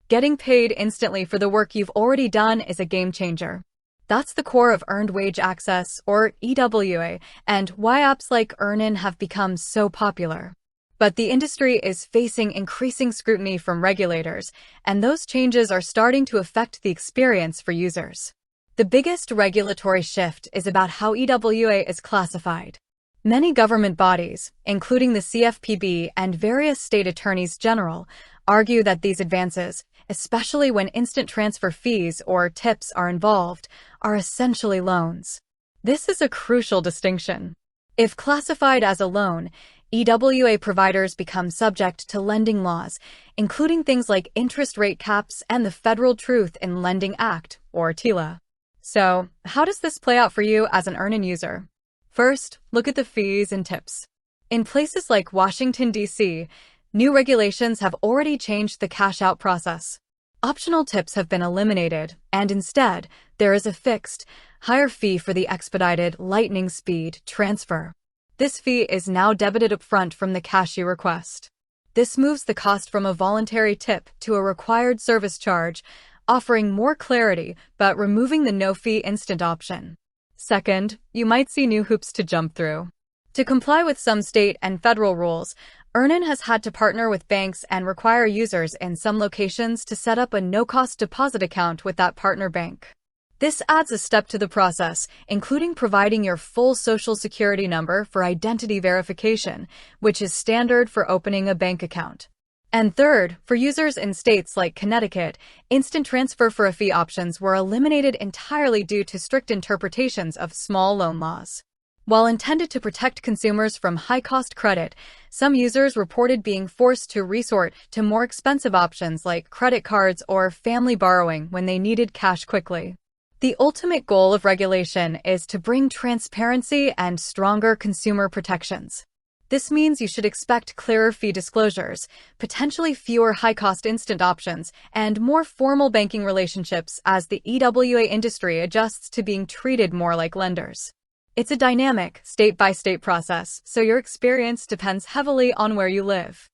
Getting paid instantly for the work you've already done is a game changer. That's the core of Earned Wage Access, or EWA, and why apps like EarnIn have become so popular. But the industry is facing increasing scrutiny from regulators, and those changes are starting to affect the experience for users. The biggest regulatory shift is about how EWA is classified. Many government bodies, including the CFPB and various state attorneys general, argue that these advances, especially when instant transfer fees or tips are involved, are essentially loans. This is a crucial distinction. If classified as a loan, EWA providers become subject to lending laws, including things like interest rate caps and the Federal Truth in Lending Act, or TILA. So, how does this play out for you as an EarnIn user? First, look at the fees and tips. In places like Washington, D.C., new regulations have already changed the cash-out process. Optional tips have been eliminated, and instead, there is a fixed, higher fee for the expedited lightning speed transfer. This fee is now debited upfront from the cash you request. This moves the cost from a voluntary tip to a required service charge, offering more clarity but removing the no-fee instant option. Second, you might see new hoops to jump through. To comply with some state and federal rules, EarnIn has had to partner with banks and require users in some locations to set up a no-cost deposit account with that partner bank. This adds a step to the process, including providing your full social security number for identity verification, which is standard for opening a bank account. And third, for users in states like Connecticut, instant transfer for a fee options were eliminated entirely due to strict interpretations of small loan laws. While intended to protect consumers from high-cost credit, some users reported being forced to resort to more expensive options like credit cards or family borrowing when they needed cash quickly. The ultimate goal of regulation is to bring transparency and stronger consumer protections. This means you should expect clearer fee disclosures, potentially fewer high-cost instant options, and more formal banking relationships as the EWA industry adjusts to being treated more like lenders. It's a dynamic, state-by-state process, so your experience depends heavily on where you live.